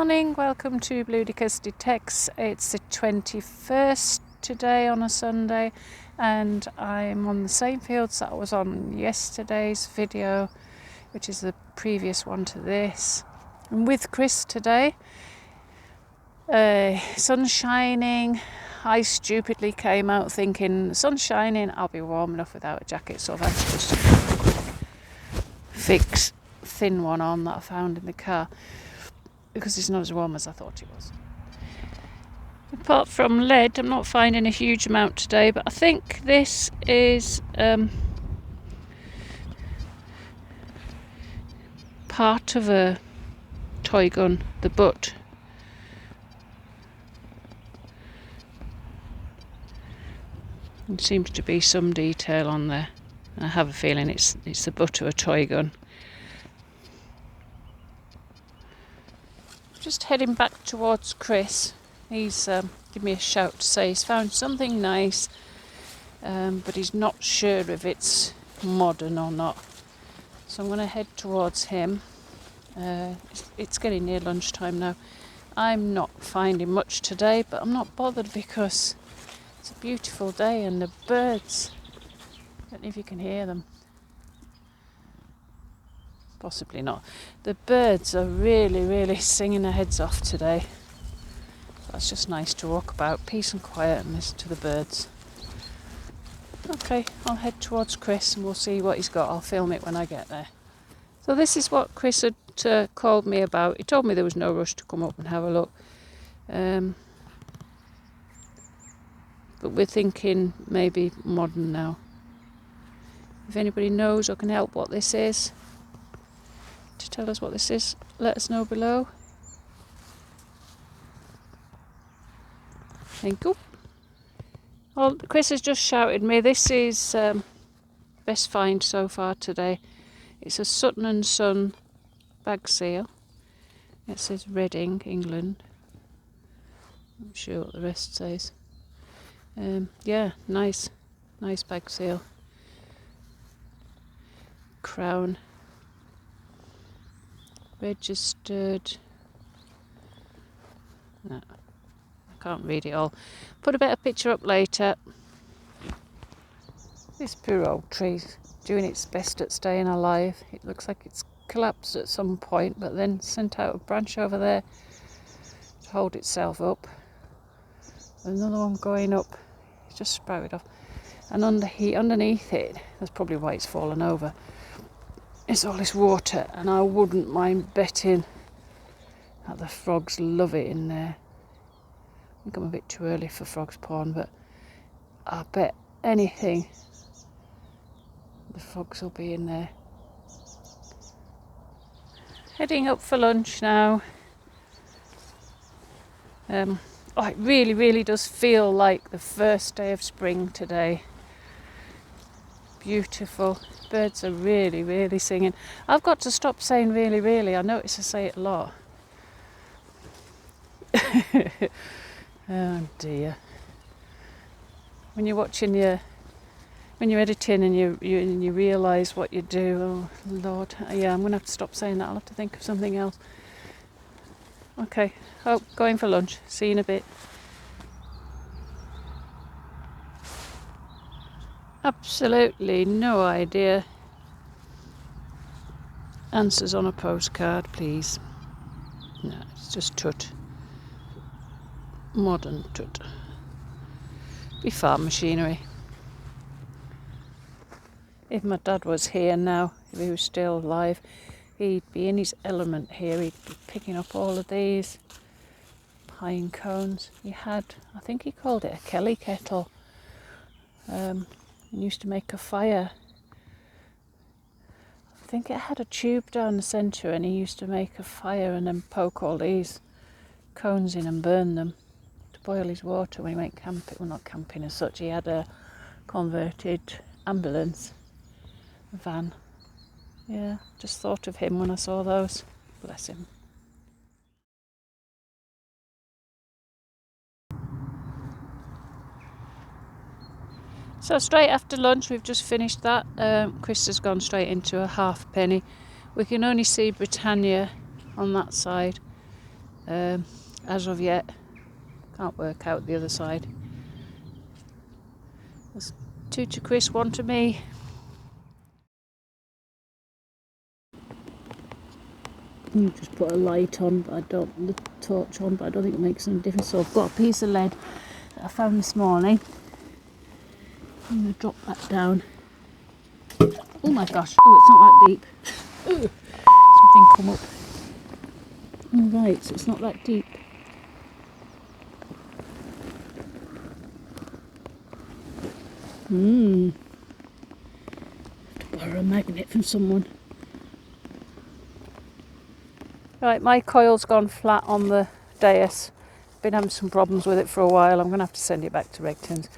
morning, welcome to Bloodicus Detects. It's the 21st today on a Sunday, and I'm on the same fields that I was on yesterday's video, which is the previous one to this. I'm with Chris today. Sun's shining. I stupidly came out thinking the sun's shining, I'll be warm enough without a jacket, so I've had to just fix a thin one on that I found in the car, because it's not as warm as I thought it was. Apart from lead, I'm not finding a huge amount today, but I think this is part of a toy gun, the butt. There seems to be some detail on there. I have a feeling it's the butt of a toy gun. Just heading back towards Chris. He's given me a shout to say he's found something nice, but he's not sure if it's modern or not. So I'm going to head towards him. It's getting near lunchtime now. I'm not finding much today, but I'm not bothered because it's a beautiful day and the birds, I don't know if you can hear them. Possibly not. The birds are really singing their heads off today. That's just nice to walk about, peace and quiet, and listen to the birds. Okay, I'll head towards Chris and we'll see what he's got. I'll film it when I get there. So this is what Chris had called me about. He told me there was no rush to come up and have a look. But we're thinking maybe modern now. If anybody knows or can help what this is, to tell us what this is, let us know below. Thank you. Well, Chris has just shouted me. This is best find so far today. It's a Sutton & Son bag seal. It says Reading, England. I'm not sure what the rest says. Yeah, nice bag seal. Crown. Registered. No, I can't read it all. Put a better picture up later. This poor old tree's doing its best at staying alive. It looks like it's collapsed at some point, but then sent out a branch over there to hold itself up. Another one going up. It's just sprouted off. And underneath it, that's probably why it's fallen over, it's all this water, and I wouldn't mind betting that the frogs love it in there. I think I'm a bit too early for frogs porn, but I bet anything the frogs will be in there. Heading up for lunch now. It really does feel like the first day of spring today. Beautiful. Birds are really singing. I've got to stop saying really. I notice I say it a lot. Oh dear. When you're watching when you're editing and you realise what you do, oh Lord. Yeah, I'm going to have to stop saying that. I'll have to think of something else. Okay, going for lunch. See you in a bit. Absolutely no idea. Answers on a postcard, please. No, it's just tut. Modern tut. Be farm machinery. If my dad was here now, if he was still alive, he'd be in his element here. He'd be picking up all of these pine cones. He had, I think he called it a Kelly kettle. And used to make a fire. I think it had a tube down the centre, and he used to make a fire and then poke all these cones in and burn them to boil his water when he went camping. Well, not camping as such. He had a converted ambulance van. Yeah, just thought of him when I saw those. Bless him. So straight after lunch, we've just finished that. Chris has gone straight into a halfpenny. We can only see Britannia on that side. as of yet. Can't work out the other side. There's 2 to Chris, 1 to me. Just put a light on, but the torch on, but I don't think it makes any difference. So I've got a piece of lead that I found this morning. I'm going to drop that down. Oh my gosh! Oh, it's not that deep. Ooh, something come up. Oh, right, so it's not that deep. Have to borrow a magnet from someone. Right, my coil's gone flat on the dais. Been having some problems with it for a while. I'm going to have to send it back to Regton's.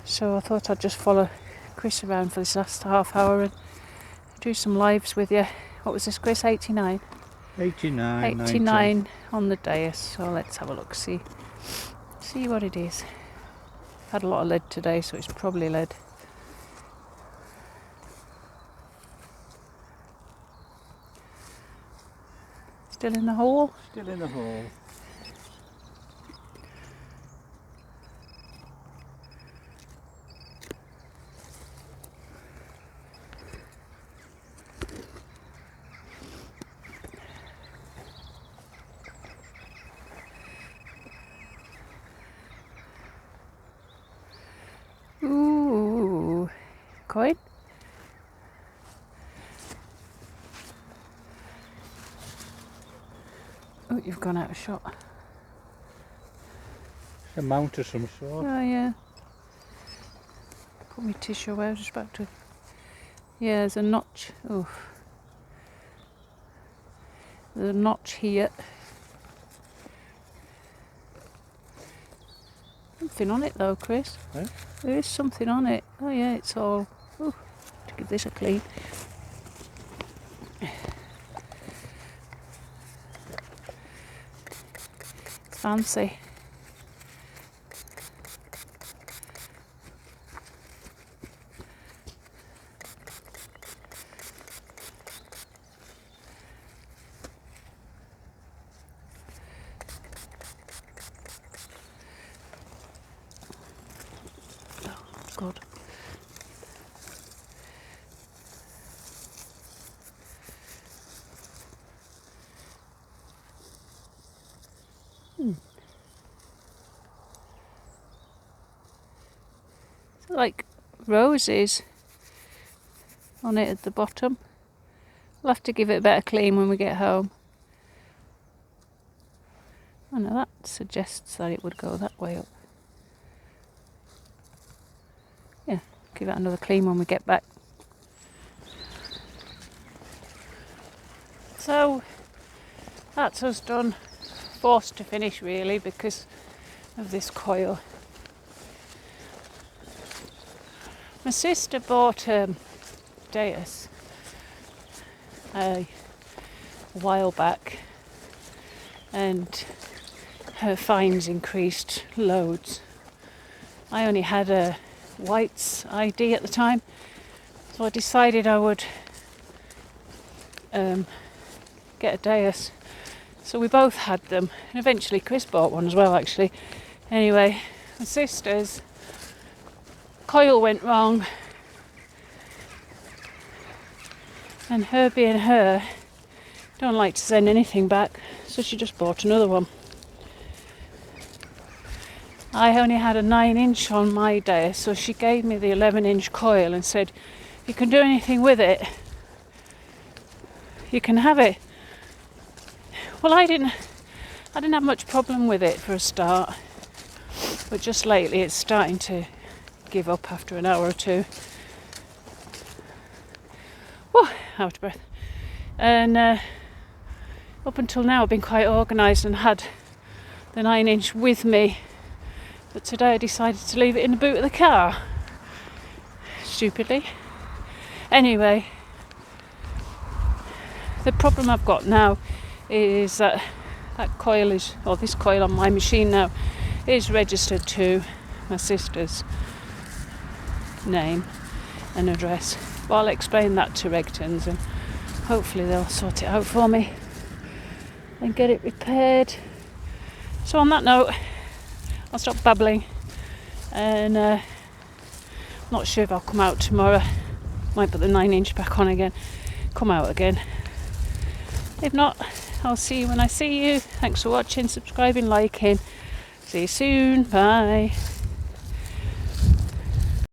So I thought I'd just follow Chris around for this last half hour and do some lives with you. What was this, Chris? 89? 89. 89 on the dais. So let's have a look, see what it is. I've had a lot of lead today, so it's probably lead. Still in the hole? Still in the hole. Ooh, Coil? Oh, you've gone out of shot. A mount of some sort. Oh yeah. Put my tissue away, I was just about to. Yeah, there's a notch. Oh. There's a notch here. Something on it though, Chris. Eh? There is something on it. Oh yeah, it's all. Oh, to give this a clean. It's fancy. God. It's like roses on it at the bottom. We'll have to give it a better clean when we get home. Oh no, that suggests that it would go that way up. Yeah, give it another clean when we get back. So that's us done. Forced to finish really because of this coil. My sister bought a dais a while back and her fines increased loads. I only had a White's ID at the time, so I decided I would get a dais. So we both had them, and eventually Chris bought one as well actually. Anyway, my sister's coil went wrong, and her being her, don't like to send anything back, so she just bought another one. I only had a 9-inch on my dais, so she gave me the 11-inch coil and said, if you can do anything with it, you can have it. Well, I didn't have much problem with it for a start, but just lately it's starting to give up after an hour or two. Whoa, out of breath. And up until now I've been quite organised and had the 9-inch with me, but today I decided to leave it in the boot of the car. Stupidly. Anyway, the problem I've got now is that coil is, or this coil on my machine now, is registered to my sister's name and address. But I'll explain that to Regton's and hopefully they'll sort it out for me. and get it repaired. So on that note, I'll stop babbling, and not sure if I'll come out tomorrow. Might put the 9-inch back on again, come out again. If not, I'll see you when I see you. Thanks for watching, subscribing, liking. See you soon. Bye.